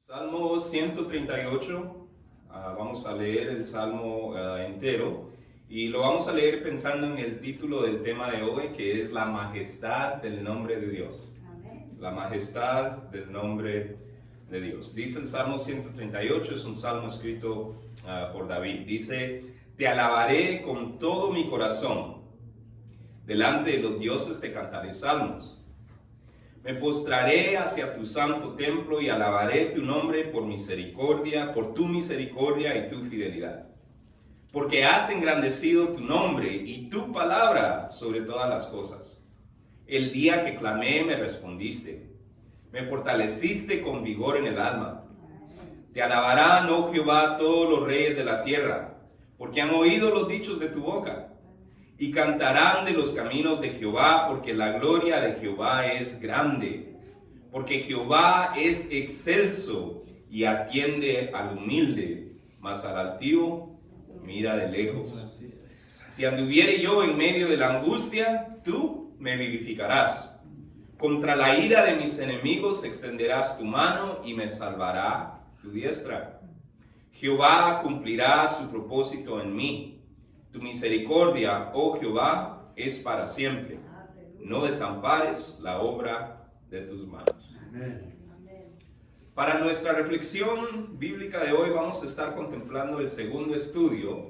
Salmo 138, vamos a leer el Salmo entero y lo vamos a leer pensando en el título del tema de hoy, que es la majestad del nombre de Dios. Amén. La majestad del nombre de Dios. Dice el Salmo 138, es un salmo escrito por David. Dice: te alabaré con todo mi corazón, delante de los dioses te cantaré salmos. Me postraré hacia tu santo templo y alabaré tu nombre por tu misericordia y tu fidelidad. Porque has engrandecido tu nombre y tu palabra sobre todas las cosas. El día que clamé me respondiste. Me fortaleciste con vigor en el alma. Te alabarán, oh Jehová, todos los reyes de la tierra, porque han oído los dichos de tu boca. Y cantarán de los caminos de Jehová, porque la gloria de Jehová es grande. Porque Jehová es excelso y atiende al humilde, mas al altivo mira de lejos. Si anduviere yo en medio de la angustia, tú me vivificarás. Contra la ira de mis enemigos extenderás tu mano y me salvará tu diestra. Jehová cumplirá su propósito en mí. Tu misericordia, oh Jehová, es para siempre. No desampares la obra de tus manos. Amén. Para nuestra reflexión bíblica de hoy vamos a estar contemplando el segundo estudio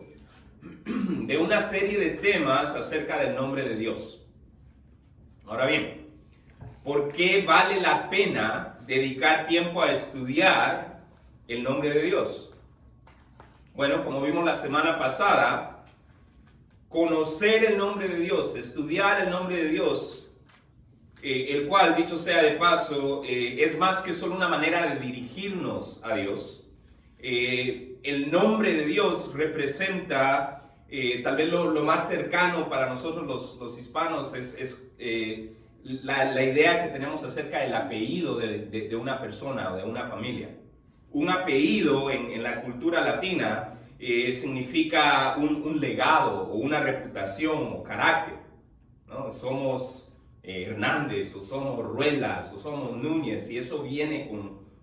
de una serie de temas acerca del nombre de Dios. Ahora bien, ¿por qué vale la pena dedicar tiempo a estudiar el nombre de Dios? Bueno, como vimos la semana pasada, conocer el nombre de Dios, estudiar el nombre de Dios, el cual, dicho sea de paso, es más que solo una manera de dirigirnos a Dios. El nombre de Dios representa, tal vez lo más cercano para nosotros los hispanos, es la idea que tenemos acerca del apellido de una persona o de una familia. Un apellido en la cultura latina significa un legado o una reputación o carácter, ¿no? Somos Hernández o somos Ruelas o somos Núñez, y eso viene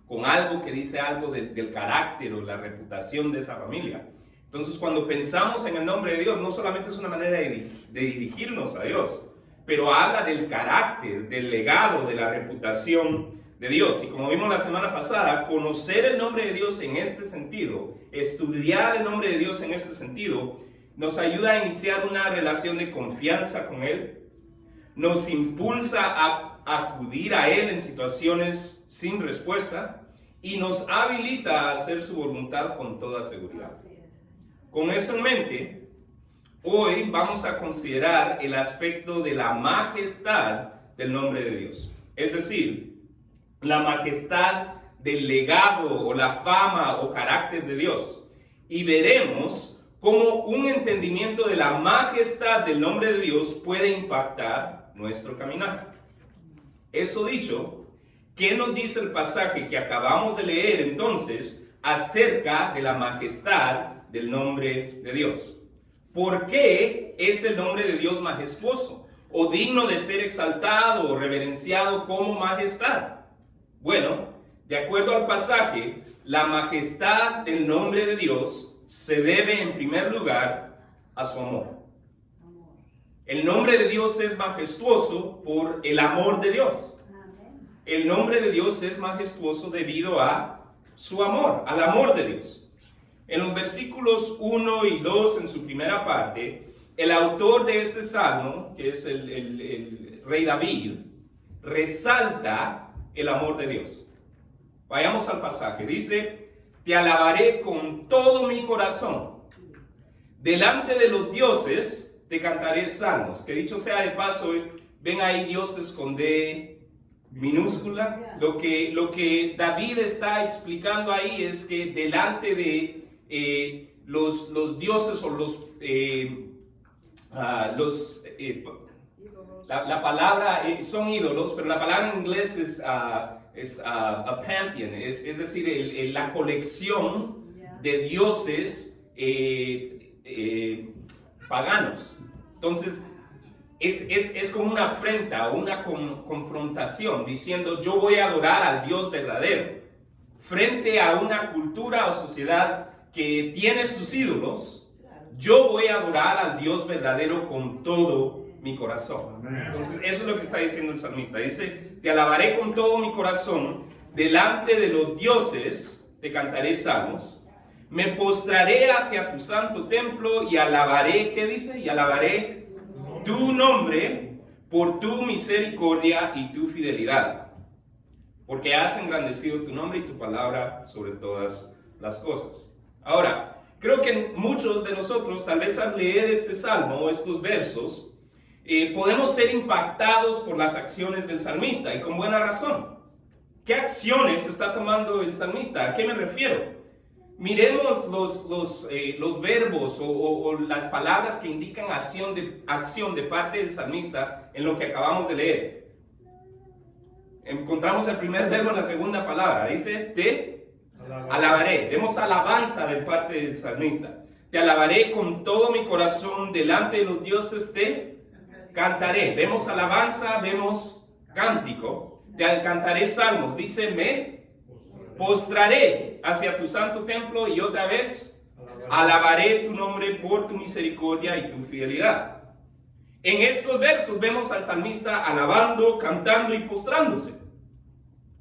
con algo que dice algo del carácter o la reputación de esa familia. Entonces, cuando pensamos en el nombre de Dios, no solamente es una manera de dirigirnos a Dios, pero habla del carácter, del legado, de la reputación de Dios. Y como vimos la semana pasada, conocer el nombre de Dios en este sentido, estudiar el nombre de Dios en este sentido, nos ayuda a iniciar una relación de confianza con Él, nos impulsa a acudir a Él en situaciones sin respuesta y nos habilita a hacer su voluntad con toda seguridad. Con eso en mente, hoy vamos a considerar el aspecto de la majestad del nombre de Dios. Es decir, la majestad del legado o la fama o carácter de Dios. Y veremos cómo un entendimiento de la majestad del nombre de Dios puede impactar nuestro caminar. Eso dicho, ¿qué nos dice el pasaje que acabamos de leer entonces acerca de la majestad del nombre de Dios? ¿Por qué es el nombre de Dios majestuoso o digno de ser exaltado o reverenciado como majestad? Bueno, de acuerdo al pasaje, la majestad del nombre de Dios se debe en primer lugar a su amor. El nombre de Dios es majestuoso por el amor de Dios. El nombre de Dios es majestuoso debido a su amor, al amor de Dios. En los versículos 1 y 2, en su primera parte, el autor de este salmo, que es el rey David, resalta el amor de Dios. Vayamos al pasaje. Dice: te alabaré con todo mi corazón. Delante de los dioses te cantaré salmos. Que dicho sea de paso, ven ahí dioses con D minúscula. Lo que David está explicando ahí es que delante de los dioses o la palabra son ídolos, pero la palabra en inglés es a pantheon, es decir, la colección de dioses paganos. Entonces, es como una afrenta o una confrontación, diciendo: yo voy a adorar al Dios verdadero. frente a una cultura o sociedad que tiene sus ídolos, yo voy a adorar al Dios verdadero con todo mi corazón. Entonces, eso es lo que está diciendo el salmista. Dice, te alabaré con todo mi corazón, delante de los dioses te cantaré salmos, me postraré hacia tu santo templo y alabaré, ¿qué dice? Y alabaré tu nombre por tu misericordia y tu fidelidad, porque has engrandecido tu nombre y tu palabra sobre todas las cosas. Ahora, creo que muchos de nosotros, tal vez al leer este salmo o estos versos, podemos ser impactados por las acciones del salmista, y con buena razón. ¿Qué acciones está tomando el salmista? ¿A qué me refiero? Miremos los verbos o las palabras que indican acción de parte del salmista en lo que acabamos de leer. Encontramos el primer verbo en la segunda palabra. Dice, te alabaré. Vemos alabanza de parte del salmista. Te alabaré con todo mi corazón, delante de los dioses te cantaré. Vemos alabanza, vemos cántico. Te cantaré salmos. Dice, me postraré hacia tu santo templo y otra vez alabaré tu nombre por tu misericordia y tu fidelidad. En estos versos vemos al salmista alabando, cantando y postrándose.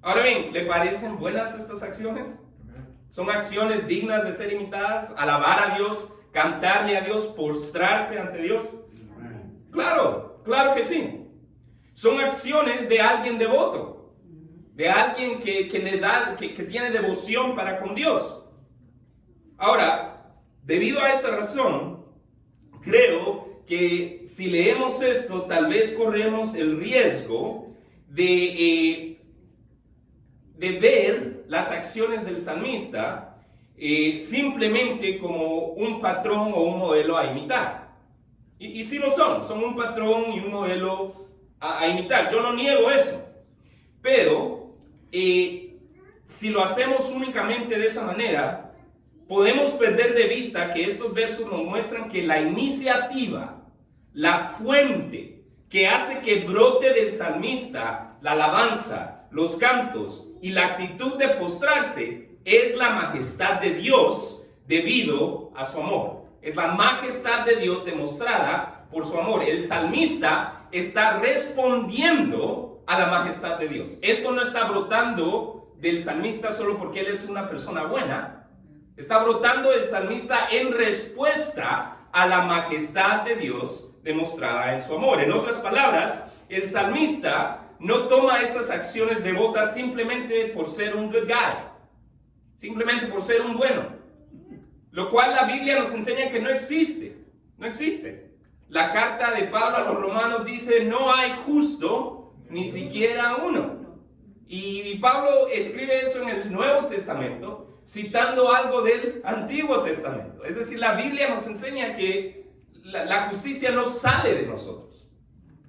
Ahora bien, ¿le parecen buenas estas acciones? ¿Son acciones dignas de ser imitadas? Alabar a Dios, cantarle a Dios, postrarse ante Dios. Claro, claro que sí. Son acciones de alguien devoto, de alguien que tiene devoción para con Dios. Ahora, debido a esta razón, creo que si leemos esto, tal vez corremos el riesgo de ver las acciones del salmista simplemente como un patrón o un modelo a imitar. Y sí lo son un patrón y un modelo a imitar. Yo no niego eso. Pero si lo hacemos únicamente de esa manera, podemos perder de vista que estos versos nos muestran que la iniciativa, la fuente que hace que brote del salmista la alabanza, los cantos y la actitud de postrarse es la majestad de Dios debido a su amor. Es la majestad de Dios demostrada por su amor. El salmista está respondiendo a la majestad de Dios. Esto no está brotando del salmista solo porque él es una persona buena. Está brotando del salmista en respuesta a la majestad de Dios demostrada en su amor. En otras palabras, el salmista no toma estas acciones devotas simplemente por ser un good guy, simplemente por ser un bueno, lo cual la Biblia nos enseña que no existe. No existe. La carta de Pablo a los romanos dice, no hay justo ni siquiera uno. Y Pablo escribe eso en el Nuevo Testamento, citando algo del Antiguo Testamento. Es decir, la Biblia nos enseña que la justicia no sale de nosotros.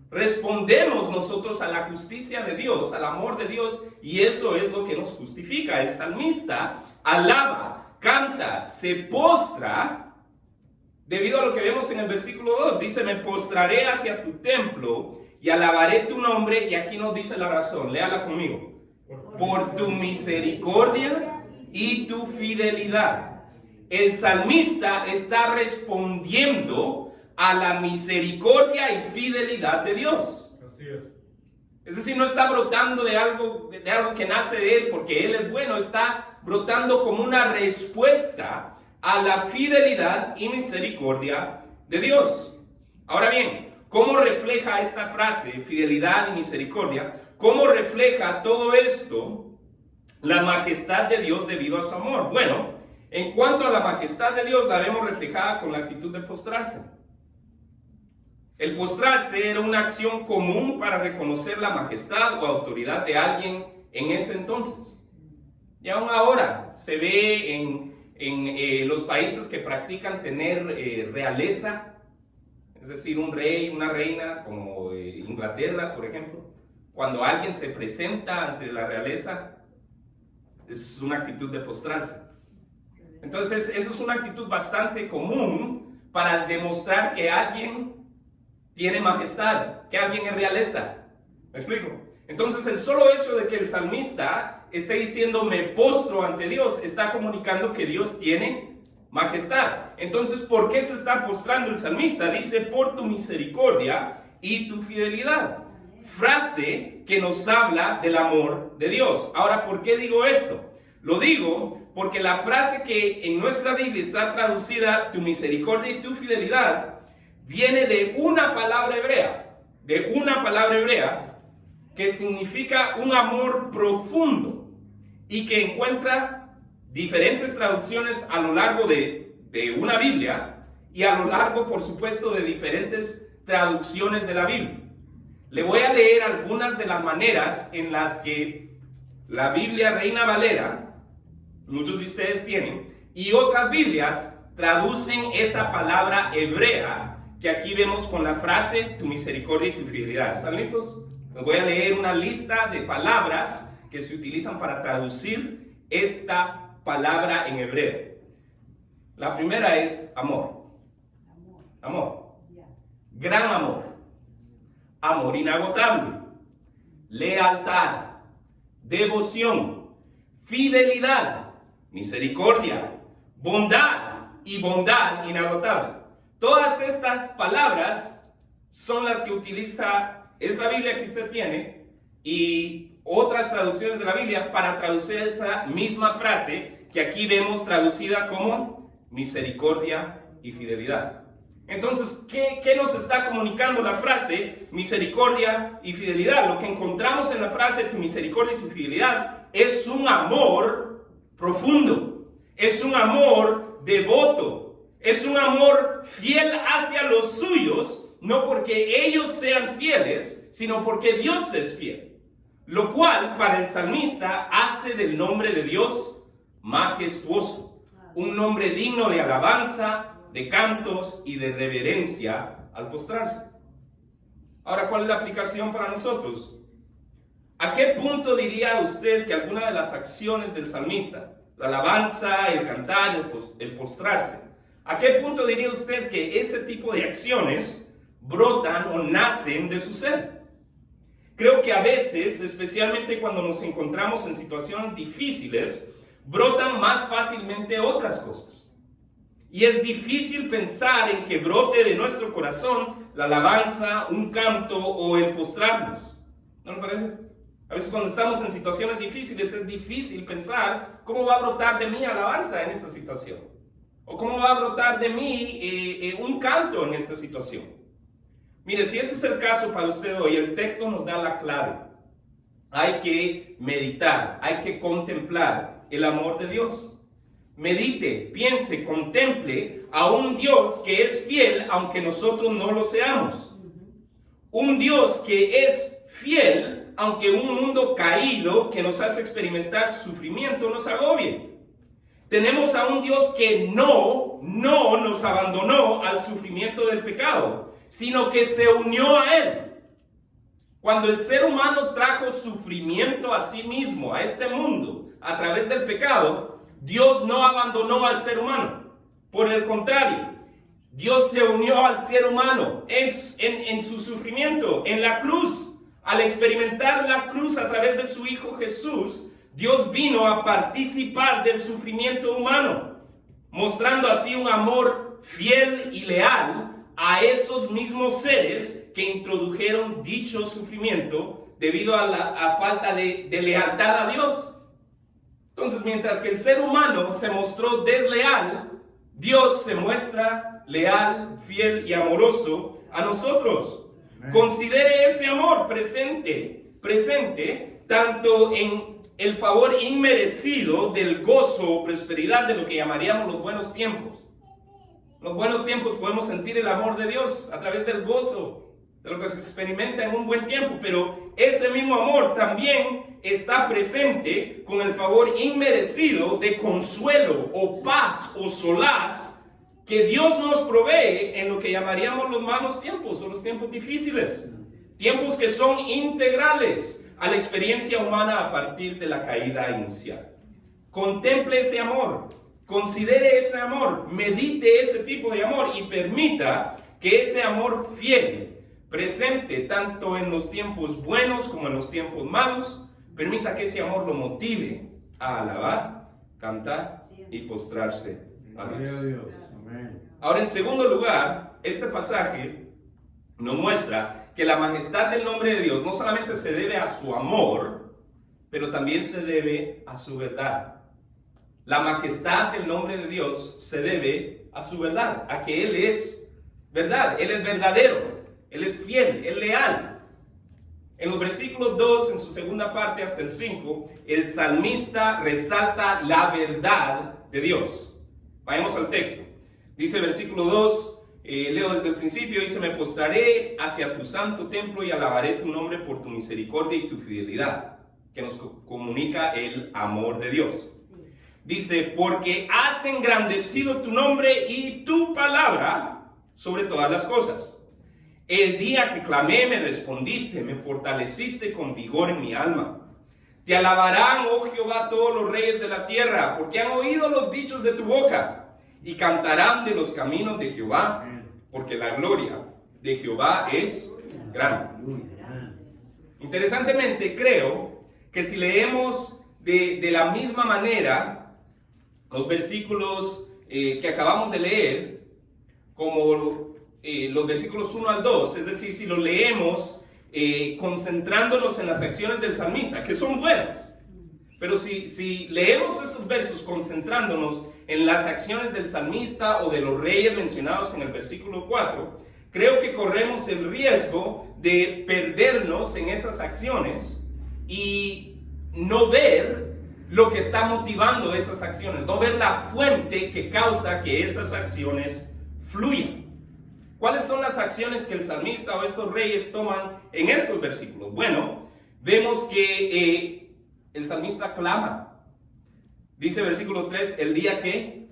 Respondemos nosotros a la justicia de Dios, al amor de Dios, y eso es lo que nos justifica. El salmista alaba, canta, se postra, debido a lo que vemos en el versículo 2. Dice, me postraré hacia tu templo y alabaré tu nombre, y aquí nos dice la razón, léala conmigo. Por tu misericordia y tu fidelidad. El salmista está respondiendo a la misericordia y fidelidad de Dios. Así es. Es decir, no está brotando de algo que nace de él porque él es bueno, está brotando como una respuesta a la fidelidad y misericordia de Dios. Ahora bien, ¿cómo refleja esta frase, fidelidad y misericordia? ¿Cómo refleja todo esto la majestad de Dios debido a su amor? Bueno, en cuanto a la majestad de Dios, la vemos reflejada con la actitud de postrarse. El postrarse era una acción común para reconocer la majestad o autoridad de alguien en ese entonces. Y aún ahora se ve en los países que practican tener realeza, es decir, un rey, una reina, como Inglaterra, por ejemplo. Cuando alguien se presenta ante la realeza, es una actitud de postrarse. Entonces, esa es una actitud bastante común para demostrar que alguien tiene majestad, que alguien es realeza. ¿Me explico? Entonces el solo hecho de que el salmista esté diciendo me postro ante Dios, está comunicando que Dios tiene majestad. Entonces, ¿por qué se está postrando el salmista? Dice, por tu misericordia y tu fidelidad. Frase que nos habla del amor de Dios. Ahora, ¿por qué digo esto? Lo digo porque la frase que en nuestra Biblia está traducida, tu misericordia y tu fidelidad, viene de una palabra hebrea, que significa un amor profundo y que encuentra diferentes traducciones a lo largo de una Biblia y a lo largo, por supuesto, de diferentes traducciones de la Biblia. Le voy a leer algunas de las maneras en las que la Biblia Reina Valera, muchos de ustedes tienen, y otras Biblias traducen esa palabra hebrea que aquí vemos con la frase tu misericordia y tu fidelidad. ¿Están listos? Les voy a leer una lista de palabras que se utilizan para traducir esta palabra en hebreo. La primera es amor. Amor. Gran amor. Amor inagotable. Lealtad. Devoción. Fidelidad. Misericordia. Bondad y bondad inagotable. Todas estas palabras son las que utiliza esta Biblia que usted tiene y otras traducciones de la Biblia para traducir esa misma frase que aquí vemos traducida como misericordia y fidelidad. Entonces, ¿qué nos está comunicando la frase misericordia y fidelidad? Lo que encontramos en la frase tu misericordia y tu fidelidad es un amor profundo, es un amor devoto, es un amor fiel hacia los suyos, no porque ellos sean fieles, sino porque Dios es fiel. Lo cual para el salmista hace del nombre de Dios majestuoso, un nombre digno de alabanza, de cantos y de reverencia al postrarse. Ahora, ¿cuál es la aplicación para nosotros? ¿A qué punto diría usted que alguna de las acciones del salmista, la alabanza, el cantar, el postrarse, ¿a qué punto diría usted que ese tipo de acciones brotan o nacen de su ser? Creo que a veces, especialmente cuando nos encontramos en situaciones difíciles, brotan más fácilmente otras cosas. Y es difícil pensar en que brote de nuestro corazón la alabanza, un canto o el postrarnos. ¿No le parece? A veces cuando estamos en situaciones difíciles es difícil pensar cómo va a brotar de mí alabanza en esta situación. O cómo va a brotar de mí un canto en esta situación. Mire, si ese es el caso para usted hoy, el texto nos da la clave. Hay que meditar, hay que contemplar el amor de Dios. Medite, piense, contemple a un Dios que es fiel aunque nosotros no lo seamos. Un Dios que es fiel aunque un mundo caído que nos hace experimentar sufrimiento nos agobie. Tenemos a un Dios que no nos abandonó al sufrimiento del pecado, sino que se unió a él. Cuando el ser humano trajo sufrimiento a sí mismo, a este mundo, a través del pecado, Dios no abandonó al ser humano. Por el contrario, Dios se unió al ser humano en su sufrimiento, en la cruz. Al experimentar la cruz a través de su Hijo Jesús, Dios vino a participar del sufrimiento humano, mostrando así un amor fiel y leal a esos mismos seres que introdujeron dicho sufrimiento debido a la falta de lealtad a Dios. Entonces, mientras que el ser humano se mostró desleal, Dios se muestra leal, fiel y amoroso a nosotros. Amén. Considere ese amor presente, tanto en el favor inmerecido del gozo o prosperidad de lo que llamaríamos los buenos tiempos. En los buenos tiempos podemos sentir el amor de Dios a través del gozo, de lo que se experimenta en un buen tiempo, pero ese mismo amor también está presente con el favor inmerecido de consuelo o paz o solaz que Dios nos provee en lo que llamaríamos los malos tiempos o los tiempos difíciles, tiempos que son integrales a la experiencia humana a partir de la caída inicial. Contemple ese amor, considere ese amor, medite ese tipo de amor y permita que ese amor fiel presente tanto en los tiempos buenos como en los tiempos malos. Permita que ese amor lo motive a alabar, cantar y postrarse a Dios. Ahora, en segundo lugar, este pasaje nos muestra que la majestad del nombre de Dios no solamente se debe a su amor, pero también se debe a su verdad. La majestad del nombre de Dios se debe a su verdad, a que Él es verdad, Él es verdadero, Él es fiel, Él es leal. En los versículos 2, en su segunda parte hasta el 5, el salmista resalta la verdad de Dios. Vayamos al texto. Dice el versículo 2, leo desde el principio, dice: me postraré hacia tu santo templo y alabaré tu nombre por tu misericordia y tu fidelidad, que nos comunica el amor de Dios. Dice: porque has engrandecido tu nombre y tu palabra sobre todas las cosas. El día que clamé me respondiste, me fortaleciste con vigor en mi alma. Te alabarán, oh Jehová, todos los reyes de la tierra, porque han oído los dichos de tu boca, y cantarán de los caminos de Jehová, porque la gloria de Jehová es grande. Interesantemente, creo que si leemos de la misma manera los versículos que acabamos de leer, como los versículos 1 al 2, es decir, si lo leemos concentrándonos en las acciones del salmista, que son buenas, pero si leemos estos versos concentrándonos en las acciones del salmista o de los reyes mencionados en el versículo 4, creo que corremos el riesgo de perdernos en esas acciones y no ver lo que está motivando esas acciones, no ver la fuente que causa que esas acciones fluyan. ¿Cuáles son las acciones que el salmista o estos reyes toman en estos versículos? Bueno, vemos que el salmista clama. Dice versículo 3, el día que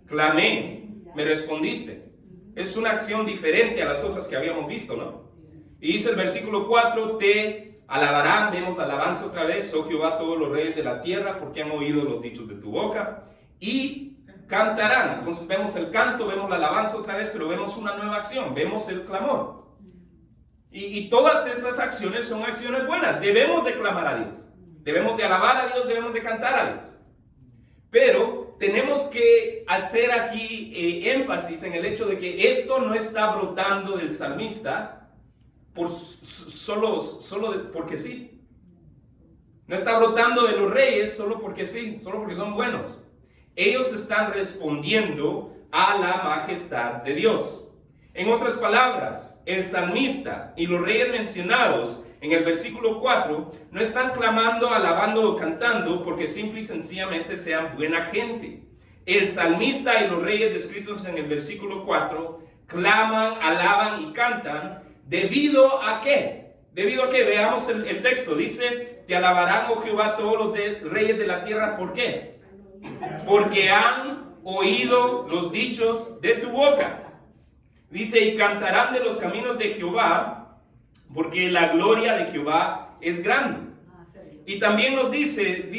clamé, me respondiste. Es una acción diferente a las otras que habíamos visto, ¿no? Y dice el versículo 4, te alabarán, vemos la alabanza otra vez, oh Jehová, todos los reyes de la tierra, porque han oído los dichos de tu boca. Y cantarán. Entonces vemos el canto, vemos la alabanza otra vez, pero vemos una nueva acción, vemos el clamor. Y todas estas acciones son acciones buenas. Debemos de clamar a Dios, debemos de alabar a Dios, debemos de cantar a Dios. Pero tenemos que hacer aquí énfasis en el hecho de que esto no está brotando del salmista solo porque sí. No está brotando de los reyes solo porque sí, solo porque son buenos. Ellos están respondiendo a la majestad de Dios. En otras palabras, el salmista y los reyes mencionados en el versículo 4 no están clamando, alabando o cantando porque simple y sencillamente sean buena gente. El salmista y los reyes descritos en el versículo 4 claman, alaban y cantan ¿debido a qué? ¿Debido a qué? Veamos el texto. Dice: te alabarán, oh Jehová, todos los reyes de la tierra. ¿Por qué? Porque han oído los dichos de tu boca. Dice: y cantarán de los caminos de Jehová, porque la gloria de Jehová es grande. Y también nos dice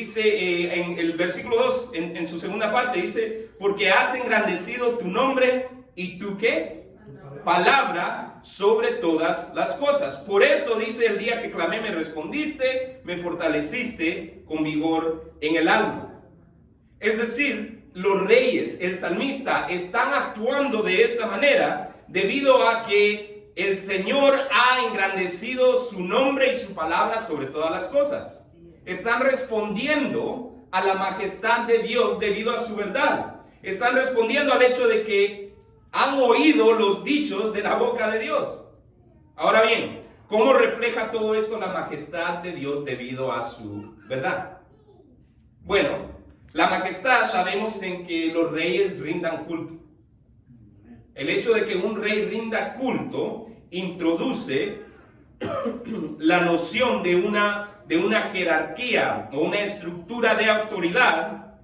en el versículo 2, en su segunda parte, dice: porque has engrandecido tu nombre y tu ¿qué? Palabra sobre todas las cosas. Por eso dice: el día que clamé me respondiste, me fortaleciste con vigor en el alma. Es decir, los reyes, el salmista, están actuando de esta manera debido a que el Señor ha engrandecido su nombre y su palabra sobre todas las cosas. Están respondiendo a la majestad de Dios debido a su verdad. Están respondiendo al hecho de que han oído los dichos de la boca de Dios. Ahora bien, ¿cómo refleja todo esto la majestad de Dios debido a su verdad? Bueno, la majestad la vemos en que los reyes rindan culto. El hecho de que un rey rinda culto introduce la noción de una jerarquía o una estructura de autoridad,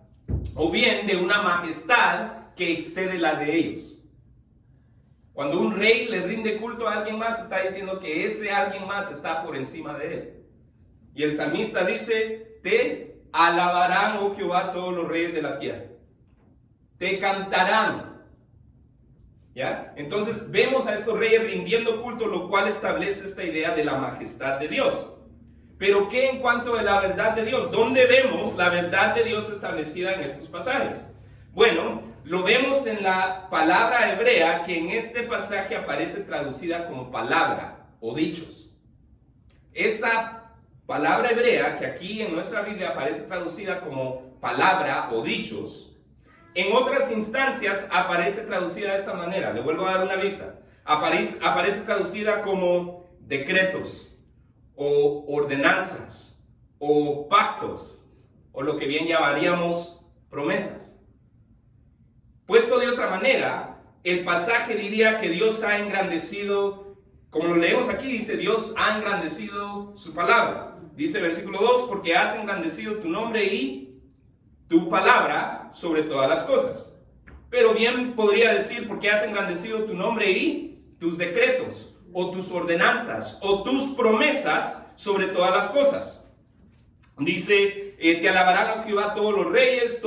o bien de una majestad que excede la de ellos. Cuando un rey le rinde culto a alguien más, está diciendo que ese alguien más está por encima de él. Y el salmista dice: te alabarán, oh Jehová, todos los reyes de la tierra. Te cantarán. ¿Ya? Entonces vemos a estos reyes rindiendo culto, lo cual establece esta idea de la majestad de Dios. Pero ¿qué en cuanto a la verdad de Dios? ¿Dónde vemos la verdad de Dios establecida en estos pasajes? Bueno, lo vemos en la palabra hebrea que en este pasaje aparece traducida como palabra o dichos. Esa palabra hebrea que aquí en nuestra Biblia aparece traducida como palabra o dichos, en otras instancias aparece traducida de esta manera. Le vuelvo a dar una lista. Aparece traducida como decretos, o ordenanzas, o pactos, o lo que bien llamaríamos promesas. Puesto de otra manera, el pasaje diría que Dios ha engrandecido, como lo leemos aquí, dice Dios ha engrandecido su palabra. Dice versículo 2, porque has engrandecido tu nombre y tu palabra sobre todas las cosas. Pero bien podría decir porque has engrandecido tu nombre y tus decretos, o tus ordenanzas, o tus promesas sobre todas las cosas. Dice, te alabarán a Jehová todos los reyes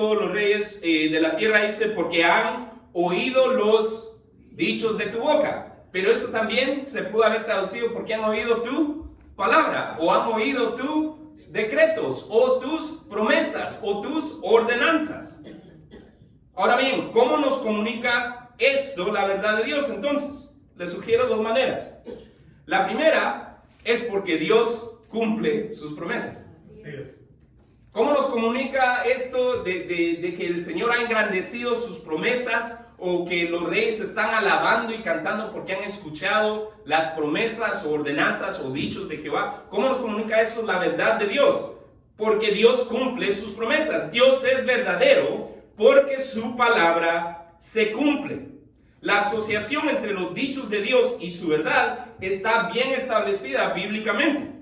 de la tierra, dice, porque han oído los dichos de tu boca. Pero eso también se pudo haber traducido porque han oído tu palabra, o han oído tus decretos, o tus promesas, o tus ordenanzas. Ahora bien, ¿cómo nos comunica esto la verdad de Dios entonces? Les sugiero dos maneras. La primera es porque Dios cumple sus promesas. ¿Cómo nos comunica esto de que el Señor ha engrandecido sus promesas, o que los reyes están alabando y cantando porque han escuchado las promesas o ordenanzas o dichos de Jehová? ¿Cómo nos comunica esto la verdad de Dios? Porque Dios cumple sus promesas. Dios es verdadero porque su palabra se cumple. La asociación entre los dichos de Dios y su verdad está bien establecida bíblicamente.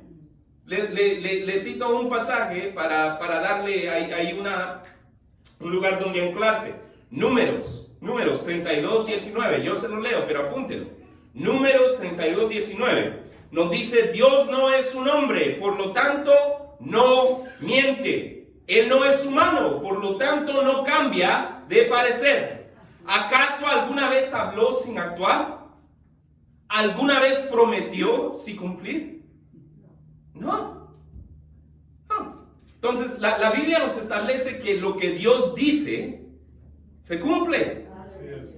Le cito un pasaje para darle ahí un lugar donde anclarse. Números 32:19. Yo se lo leo, pero apúntelo. Números 32:19. Nos dice, Dios no es un hombre, por lo tanto no miente. Él no es humano, por lo tanto no cambia de parecer. ¿Acaso alguna vez habló sin actuar? ¿Alguna vez prometió sin cumplir? No. Entonces, la Biblia nos establece que lo que Dios dice se cumple.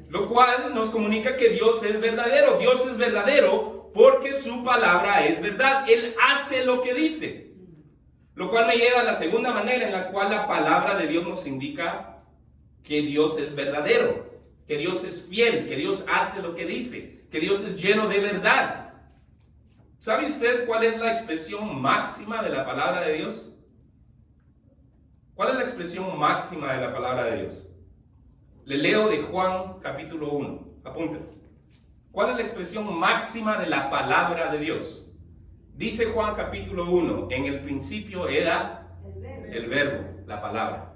Lo cual nos comunica que Dios es verdadero. Dios es verdadero porque su palabra es verdad. Él hace lo que dice. Lo cual me lleva a la segunda manera en la cual la palabra de Dios nos indica que Dios es verdadero, que Dios es fiel, que Dios hace lo que dice, que Dios es lleno de verdad. ¿Sabe usted cuál es la expresión máxima de la palabra de Dios? ¿Cuál es la expresión máxima de la palabra de Dios? Le leo de Juan capítulo 1. Apúntelo. ¿Cuál es la expresión máxima de la palabra de Dios? Dice Juan capítulo 1, en el principio era el verbo, la palabra.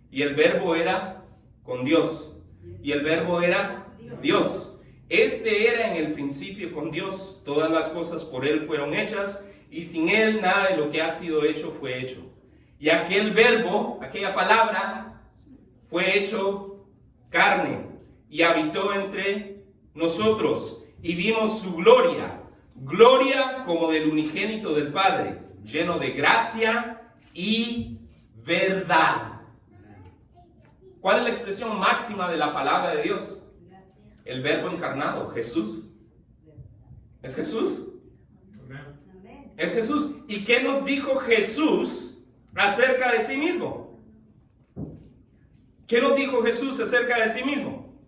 Y el verbo era con Dios. Y el verbo era Dios. Este era en el principio con Dios. Todas las cosas por Él fueron hechas, y sin Él nada de lo que ha sido hecho fue hecho. Y aquel verbo, aquella palabra, fue hecho carne y habitó entre nosotros, y vimos su gloria. Gloria como del unigénito del Padre, lleno de gracia y verdad. ¿Cuál es la expresión máxima de la palabra de Dios? El verbo encarnado, Jesús. ¿Es Jesús? Es Jesús. ¿Y qué nos dijo Jesús acerca de sí mismo? ¿Qué nos dijo Jesús acerca de sí mismo?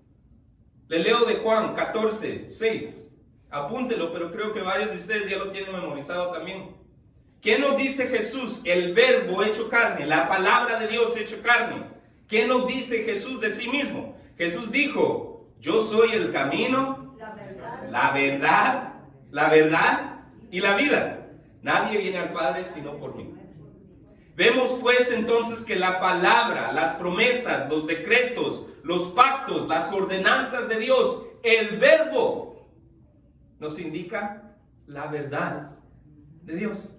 Le leo de Juan 14:6. Apúntelo, pero creo que varios de ustedes ya lo tienen memorizado también. ¿Qué nos dice Jesús? El verbo hecho carne, la palabra de Dios hecho carne. ¿Qué nos dice Jesús de sí mismo? Jesús dijo, yo soy el camino, la verdad y la vida. Nadie viene al Padre sino por mí. Vemos pues entonces que la palabra, las promesas, los decretos, los pactos, las ordenanzas de Dios, el verbo, nos indica la verdad de Dios.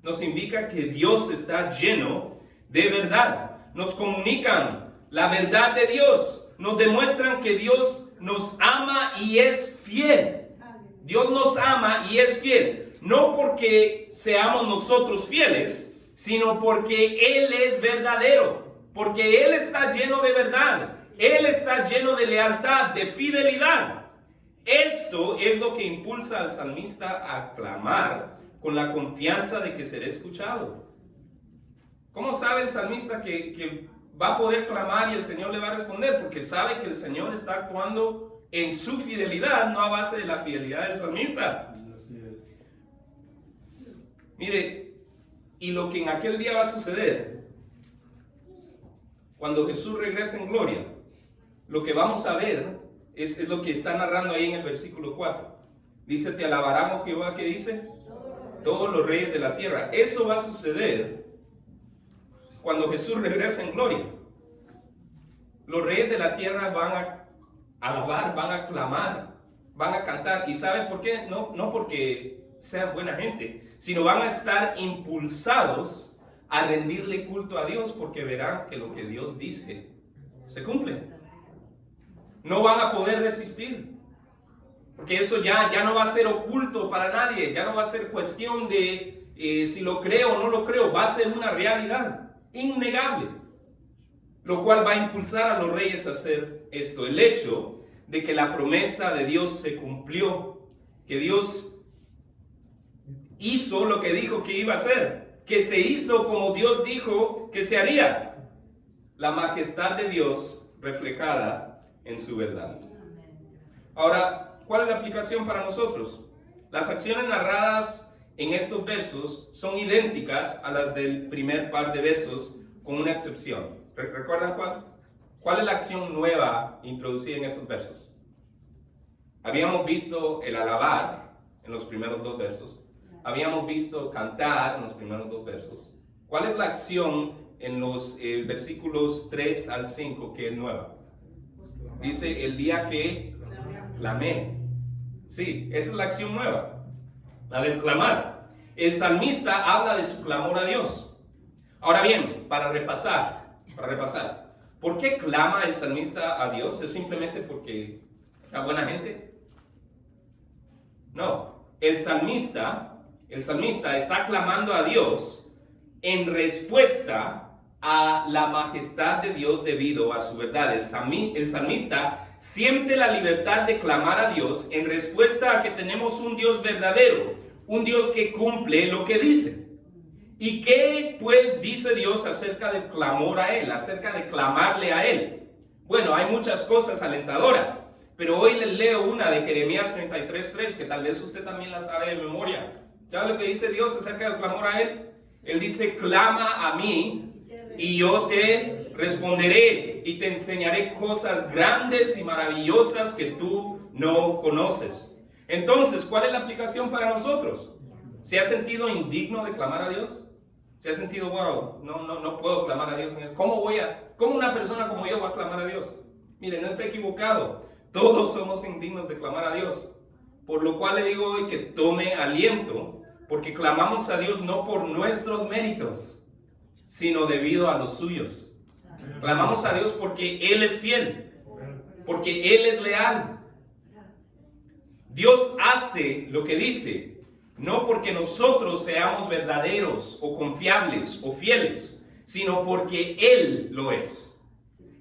Nos indica que Dios está lleno de verdad. Nos comunican la verdad de Dios, nos demuestran que Dios nos ama y es fiel. Dios nos ama y es fiel. No porque seamos nosotros fieles, sino porque Él es verdadero. Porque Él está lleno de verdad. Él está lleno de lealtad, de fidelidad. Esto es lo que impulsa al salmista a clamar con la confianza de que será escuchado. ¿Cómo sabe el salmista que va a poder clamar y el Señor le va a responder? Porque sabe que el Señor está actuando en su fidelidad, no a base de la fidelidad del salmista. Así es. Mire, y lo que en aquel día va a suceder, cuando Jesús regrese en gloria, lo que vamos a ver es lo que está narrando ahí en el versículo 4. Dice, te alabarán, oh Jehová, ¿qué dice? Todos los reyes de la tierra. Eso va a suceder cuando Jesús regrese en gloria. Los reyes de la tierra van a alabar, van a clamar, van a cantar. ¿Y saben por qué? No porque sean buena gente, sino van a estar impulsados a rendirle culto a Dios, porque verán que lo que Dios dice se cumple. No van a poder resistir, porque eso ya no va a ser oculto para nadie, ya no va a ser cuestión de si lo creo o no lo creo, va a ser una realidad innegable, lo cual va a impulsar a los reyes a hacer esto. El hecho de que la promesa de Dios se cumplió, que Dios hizo lo que dijo que iba a hacer, que se hizo como Dios dijo que se haría. La majestad de Dios reflejada en su verdad. Ahora, ¿cuál es la aplicación para nosotros? Las acciones narradas en estos versos son idénticas a las del primer par de versos, con una excepción. ¿Recuerdan cuál? ¿Cuál es la acción nueva introducida en estos versos? Habíamos visto el alabar en los primeros dos versos. Habíamos visto cantar en los primeros dos versos. ¿Cuál es la acción en los versículos 3 al 5 que es nueva? Dice, el día que clamé. Sí, esa es la acción nueva, la del clamar. El salmista habla de su clamor a Dios. Ahora bien, para repasar, ¿por qué clama el salmista a Dios? ¿Es simplemente porque es buena gente? No, el salmista está clamando a Dios en respuesta a la majestad de Dios debido a su verdad. El salmista siente la libertad de clamar a Dios en respuesta a que tenemos un Dios verdadero, un Dios que cumple lo que dice. ¿Y qué pues dice Dios acerca del clamor a Él, acerca de clamarle a Él? Bueno, hay muchas cosas alentadoras, pero hoy les leo una de Jeremías 33:3, que tal vez usted también la sabe de memoria. ¿Sabe lo que dice Dios acerca del clamor a Él? Él dice, clama a mí y yo te responderé y te enseñaré cosas grandes y maravillosas que tú no conoces. Entonces, ¿cuál es la aplicación para nosotros? ¿Se ha sentido indigno de clamar a Dios? ¿Se ha sentido, wow, no puedo clamar a Dios en eso? ¿Cómo una persona como yo va a clamar a Dios? Mire, no está equivocado. Todos somos indignos de clamar a Dios. Por lo cual le digo hoy que tome aliento, porque clamamos a Dios no por nuestros méritos, sino debido a los suyos. Clamamos a Dios porque Él es fiel, porque Él es leal. Dios hace lo que dice, no porque nosotros seamos verdaderos o confiables o fieles, sino porque Él lo es.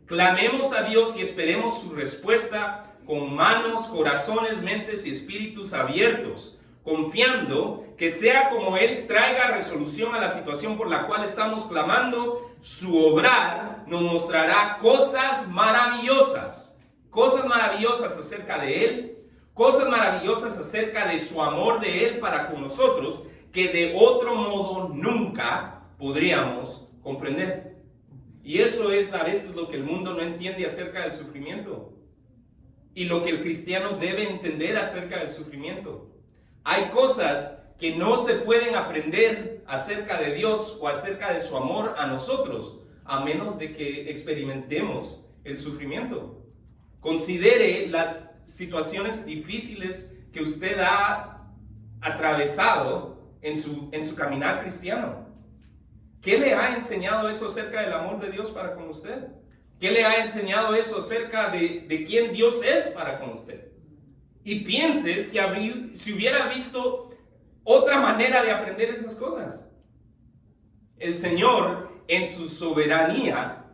Clamemos a Dios y esperemos su respuesta con manos, corazones, mentes y espíritus abiertos, confiando que sea como Él traiga resolución a la situación por la cual estamos clamando. Su obrar nos mostrará cosas maravillosas acerca de Él, cosas maravillosas acerca de su amor de Él para con nosotros, que de otro modo nunca podríamos comprender. Y eso es a veces lo que el mundo no entiende acerca del sufrimiento, y lo que el cristiano debe entender acerca del sufrimiento. Hay cosas que no se pueden aprender acerca de Dios o acerca de su amor a nosotros, a menos de que experimentemos el sufrimiento. Considere las situaciones difíciles que usted ha atravesado en su caminar cristiano. ¿Qué le ha enseñado eso acerca del amor de Dios para con usted? ¿Qué le ha enseñado eso acerca de quién Dios es para con usted? Y piense si hubiera visto otra manera de aprender esas cosas. El Señor, en su soberanía,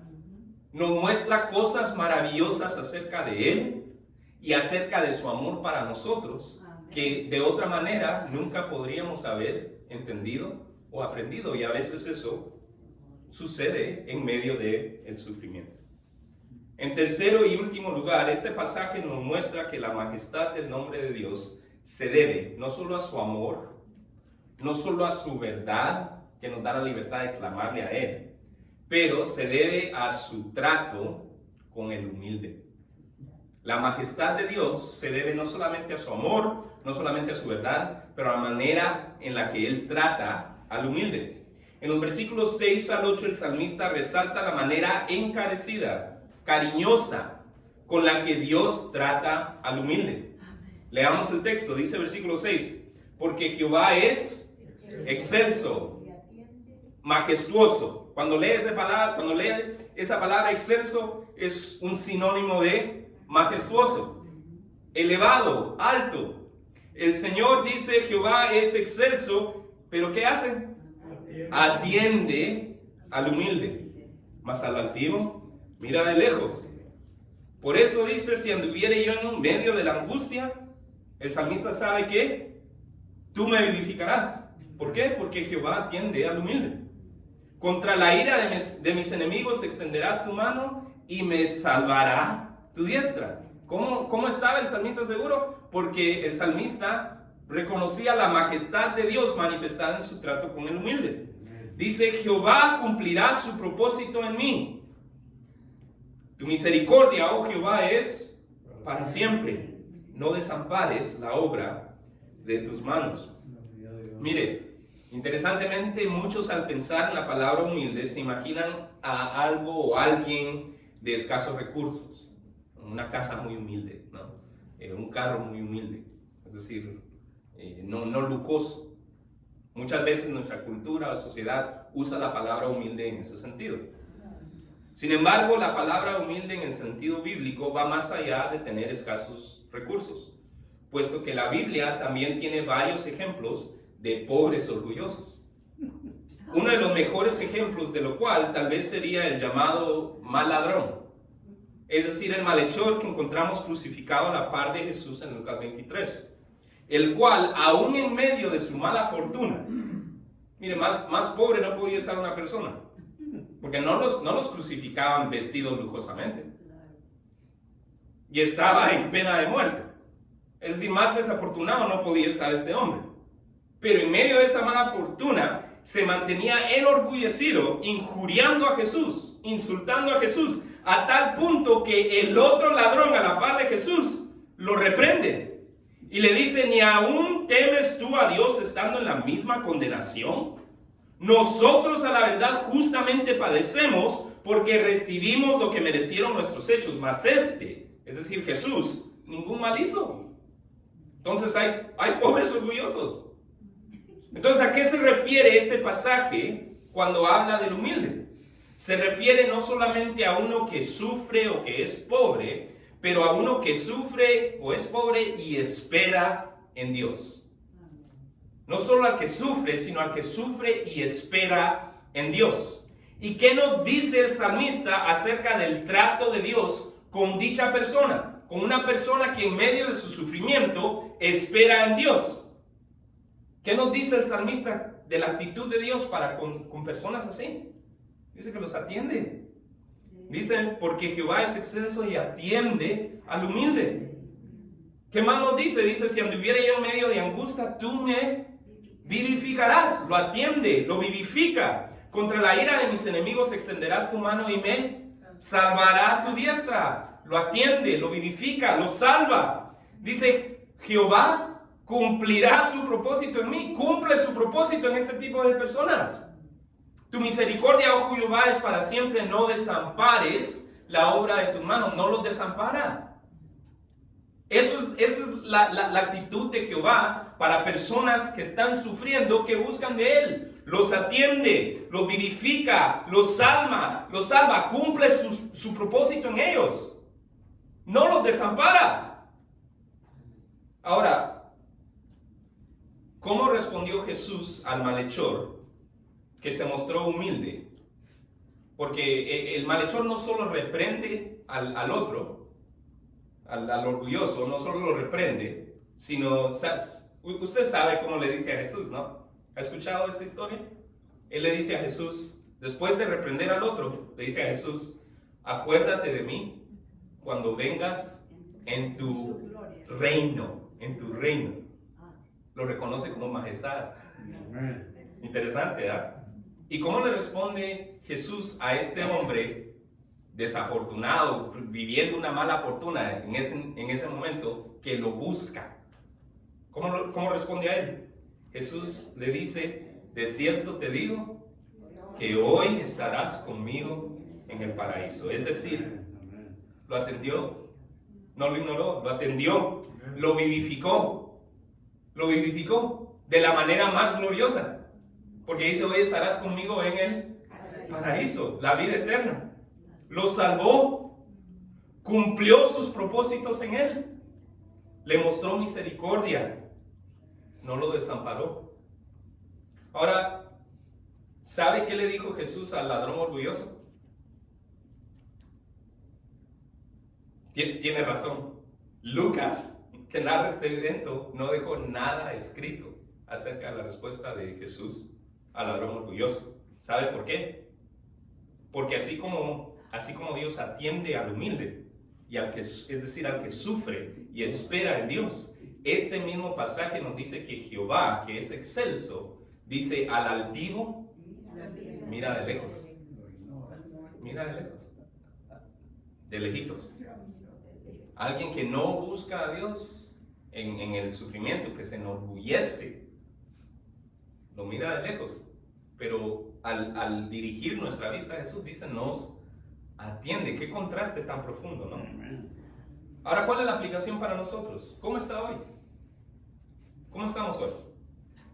nos muestra cosas maravillosas acerca de Él y acerca de su amor para nosotros, que de otra manera nunca podríamos haber entendido o aprendido. Y a veces eso sucede en medio del sufrimiento. En tercero y último lugar, este pasaje nos muestra que la majestad del nombre de Dios se debe no solo a su amor, no solo a su verdad, que nos da la libertad de clamarle a Él, pero se debe a su trato con el humilde. La majestad de Dios se debe no solamente a su amor, no solamente a su verdad, pero a la manera en la que Él trata al humilde. En los versículos 6 al 8 el salmista resalta la manera encarecida, cariñosa, con la que Dios trata al humilde. Leamos el texto, dice versículo 6, porque Jehová es excelso, majestuoso. Cuando lee esa palabra excelso, es un sinónimo de majestuoso, elevado, alto. El Señor dice, Jehová es excelso, pero ¿qué hace? Atiende al humilde, mas al altivo mira de lejos. Por eso dice, si anduviere yo en medio de la angustia, el salmista sabe que tú me vivificarás. ¿Por qué? Porque Jehová atiende al humilde. Contra la ira de mis enemigos extenderás tu mano y me salvará tu diestra. ¿Cómo estaba el salmista seguro? Porque el salmista reconocía la majestad de Dios manifestada en su trato con el humilde. Dice, Jehová cumplirá su propósito en mí. Tu misericordia, oh Jehová, es para siempre. No desampares la obra de tus manos. Mire, interesantemente, muchos al pensar en la palabra humilde se imaginan a algo o alguien de escasos recursos. Una casa muy humilde, ¿no? Un carro muy humilde, es decir, no lujoso. Muchas veces nuestra cultura o sociedad usa la palabra humilde en ese sentido. Sin embargo, la palabra humilde en el sentido bíblico va más allá de tener escasos recursos, puesto que la Biblia también tiene varios ejemplos de pobres orgullosos. Uno de los mejores ejemplos de lo cual tal vez sería el llamado mal ladrón, es decir, el malhechor que encontramos crucificado a la par de Jesús en Lucas 23, el cual, aún en medio de su mala fortuna, mire, más pobre no podía estar una persona, porque no los crucificaban vestidos lujosamente, y estaba en pena de muerte. Es decir, más desafortunado no podía estar este hombre, pero en medio de esa mala fortuna se mantenía enorgullecido, injuriando a Jesús, insultando a Jesús, a tal punto que el otro ladrón a la par de Jesús lo reprende y le dice, ¿ni aún temes tú a Dios estando en la misma condenación? Nosotros a la verdad justamente padecemos porque recibimos lo que merecieron nuestros hechos, mas este, es decir, Jesús, ningún mal hizo. Entonces hay pobres orgullosos. Entonces, ¿a qué se refiere este pasaje cuando habla del humilde? Se refiere no solamente a uno que sufre o que es pobre, pero a uno que sufre o es pobre y espera en Dios. No solo al que sufre, sino al que sufre y espera en Dios. ¿Y qué nos dice el salmista acerca del trato de Dios con dicha persona? Con una persona que en medio de su sufrimiento espera en Dios. ¿Qué nos dice el salmista de la actitud de Dios para con personas así? Dice que los atiende. Dicen, porque Jehová es excelso y atiende al humilde. ¿Qué más nos dice? Dice, si anduviera yo en medio de angustia, tú me vivificarás. Lo atiende, lo vivifica. Contra la ira de mis enemigos extenderás tu mano y me salvará tu diestra. Lo atiende, lo vivifica, lo salva. Dice, Jehová cumplirá su propósito en mí. Cumple su propósito en este tipo de personas. Tu misericordia, oh Jehová, es para siempre. No desampares la obra de tus manos. No los desampara. Esa es la actitud de Jehová para personas que están sufriendo, que buscan de Él. los atiende, los vivifica, los salva, cumple su propósito en ellos. No los desampara. Ahora, ¿cómo respondió Jesús al malhechor que se mostró humilde? Porque el malhechor no solo reprende al otro, al orgulloso, no solo lo reprende, sino, usted sabe cómo le dice a Jesús, ¿no? ¿Ha escuchado esta historia? Él le dice a Jesús, después de reprender al otro, le dice a Jesús, acuérdate de mí cuando vengas en tu reino, Lo reconoce como majestad. Interesante, ¿ah? ¿Y cómo le responde Jesús a este hombre desafortunado, viviendo una mala fortuna en ese momento, que lo busca? ¿Cómo responde a él? Jesús le dice, de cierto te digo, que hoy estarás conmigo en el paraíso. Es decir, lo atendió, no lo ignoró, lo atendió, lo vivificó de la manera más gloriosa. Porque dice, hoy estarás conmigo en el paraíso, la vida eterna. Lo salvó, cumplió sus propósitos en él, le mostró misericordia, no lo desamparó. Ahora, ¿sabe qué le dijo Jesús al ladrón orgulloso? Tiene razón. Lucas, que narra este evento, no dejó nada escrito acerca de la respuesta de Jesús al ladrón orgulloso. ¿Sabe por qué? Porque así como Dios atiende al humilde, y al que sufre y espera en Dios, este mismo pasaje nos dice que Jehová, que es excelso, dice al altivo, mira de lejos. Mira de lejos. De lejitos. Alguien que no busca a Dios en el sufrimiento, que se enorgullece, lo mira de lejos. Pero al dirigir nuestra vista a Jesús, dice, nos atiende. Qué contraste tan profundo, ¿no? Ahora, ¿cuál es la aplicación para nosotros? ¿Cómo está hoy? ¿Cómo estamos hoy?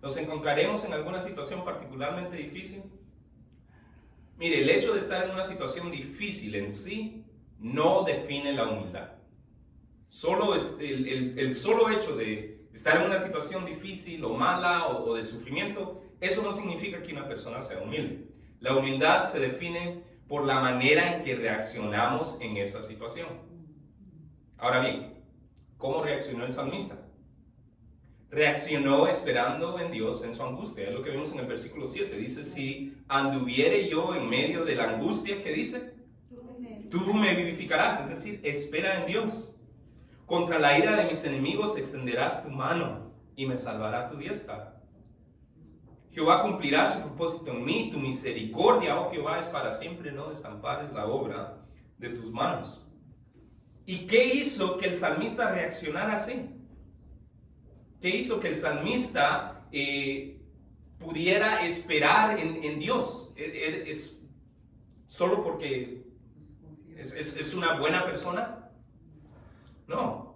¿Nos encontraremos en alguna situación particularmente difícil? Mire, el hecho de estar en una situación difícil en sí no define la humildad. Solo el solo hecho de estar en una situación difícil o mala o de sufrimiento, eso no significa que una persona sea humilde. La humildad se define por la manera en que reaccionamos en esa situación. Ahora bien, ¿cómo reaccionó el salmista? Reaccionó esperando en Dios en su angustia. Es lo que vemos en el versículo 7. Dice, si anduviere yo en medio de la angustia, ¿qué dice? Tú me vivificarás, es decir, espera en Dios. Contra la ira de mis enemigos extenderás tu mano y me salvará tu diestra. Jehová cumplirá su propósito en mí, tu misericordia, oh Jehová, es para siempre, no desampares la obra de tus manos. ¿Y qué hizo que el salmista reaccionara así? ¿Qué hizo que el salmista pudiera esperar en Dios? ¿Es solo porque es una buena persona? No.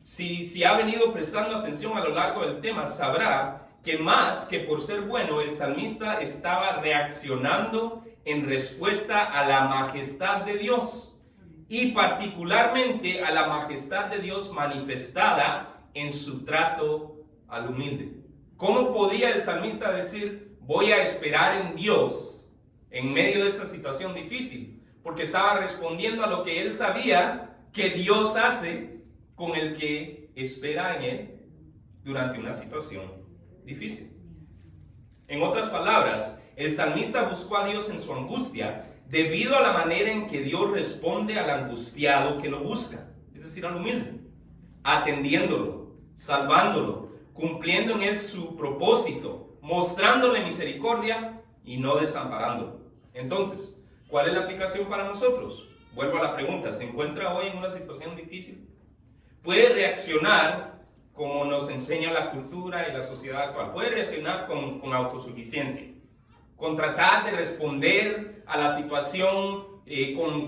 Si ha venido prestando atención a lo largo del tema, sabrá que más que por ser bueno, el salmista estaba reaccionando en respuesta a la majestad de Dios, y particularmente a la majestad de Dios manifestada en su trato al humilde. ¿Cómo podía el salmista decir, voy a esperar en Dios en medio de esta situación difícil? Porque estaba respondiendo a lo que él sabía que Dios hace con el que espera en él durante una situación difícil. En otras palabras, el salmista buscó a Dios en su angustia debido a la manera en que Dios responde al angustiado que lo busca, es decir, al humilde, atendiéndolo, salvándolo, cumpliendo en él su propósito, mostrándole misericordia y no desamparándolo. Entonces, ¿cuál es la aplicación para nosotros? Vuelvo a la pregunta, ¿se encuentra hoy en una situación difícil? ¿Puede reaccionar como nos enseña la cultura y la sociedad actual? ¿Puede reaccionar con autosuficiencia? Con tratar de responder a la situación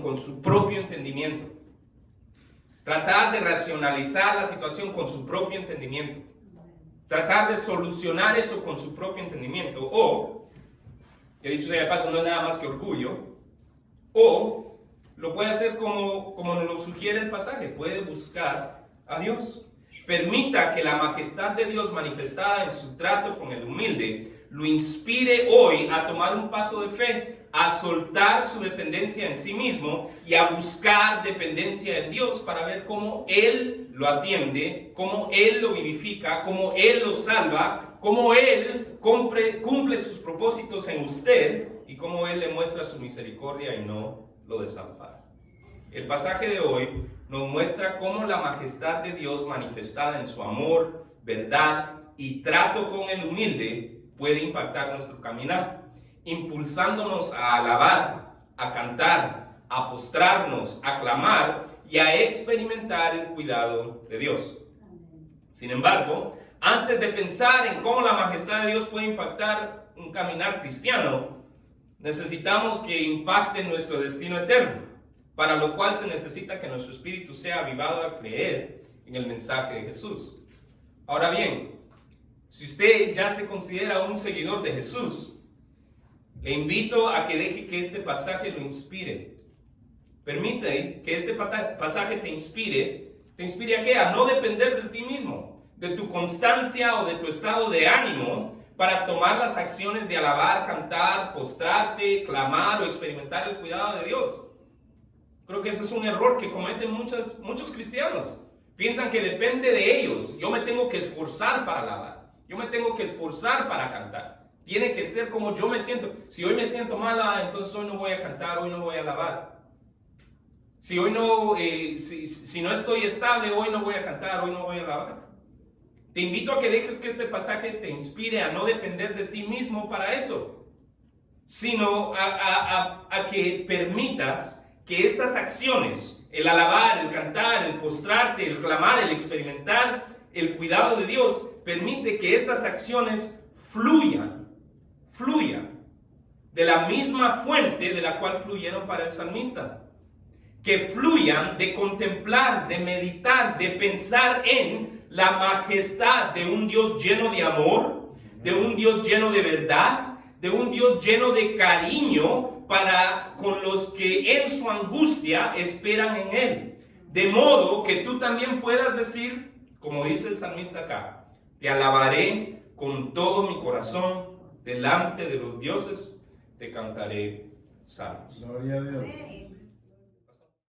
con su propio entendimiento. Tratar de racionalizar la situación con su propio entendimiento. Tratar de solucionar eso con su propio entendimiento. O que dicho sea de paso no es nada más que orgullo, o lo puede hacer como nos lo sugiere el pasaje, puede buscar a Dios. Permita que la majestad de Dios manifestada en su trato con el humilde lo inspire hoy a tomar un paso de fe, a soltar su dependencia en sí mismo y a buscar dependencia en Dios para ver cómo Él lo atiende, cómo Él lo vivifica, cómo Él lo salva, cómo Él cumple sus propósitos en usted y cómo Él le muestra su misericordia y no lo desampara. El pasaje de hoy nos muestra cómo la majestad de Dios manifestada en su amor, verdad y trato con el humilde puede impactar nuestro caminar, impulsándonos a alabar, a cantar, a postrarnos, a clamar y a experimentar el cuidado de Dios. Sin embargo, antes de pensar en cómo la majestad de Dios puede impactar un caminar cristiano, necesitamos que impacte nuestro destino eterno, para lo cual se necesita que nuestro espíritu sea avivado a creer en el mensaje de Jesús. Ahora bien, si usted ya se considera un seguidor de Jesús, le invito a que deje que este pasaje lo inspire. Permite que este pasaje te inspire a qué? A no depender de ti mismo, de tu constancia o de tu estado de ánimo para tomar las acciones de alabar, cantar, postrarte, clamar o experimentar el cuidado de Dios. Creo que ese es un error que cometen muchos cristianos. Piensan que depende de ellos. Yo me tengo que esforzar para alabar. Yo me tengo que esforzar para cantar. Tiene que ser como yo me siento. Si hoy me siento mala, entonces hoy no voy a cantar, hoy no voy a alabar. Si hoy no, si no estoy estable, hoy no voy a cantar, hoy no voy a alabar. Te invito a que dejes que este pasaje te inspire a no depender de ti mismo para eso, sino a que permitas que estas acciones, el alabar, el cantar, el postrarte, el clamar, el experimentar el cuidado de Dios, permite que estas acciones fluyan de la misma fuente de la cual fluyeron para el salmista. Que fluyan de contemplar, de meditar, de pensar en la majestad de un Dios lleno de amor, de un Dios lleno de verdad, de un Dios lleno de cariño para con los que en su angustia esperan en Él. De modo que tú también puedas decir, como dice el salmista acá, te alabaré con todo mi corazón, delante de los dioses te cantaré salmos. Gloria a Dios.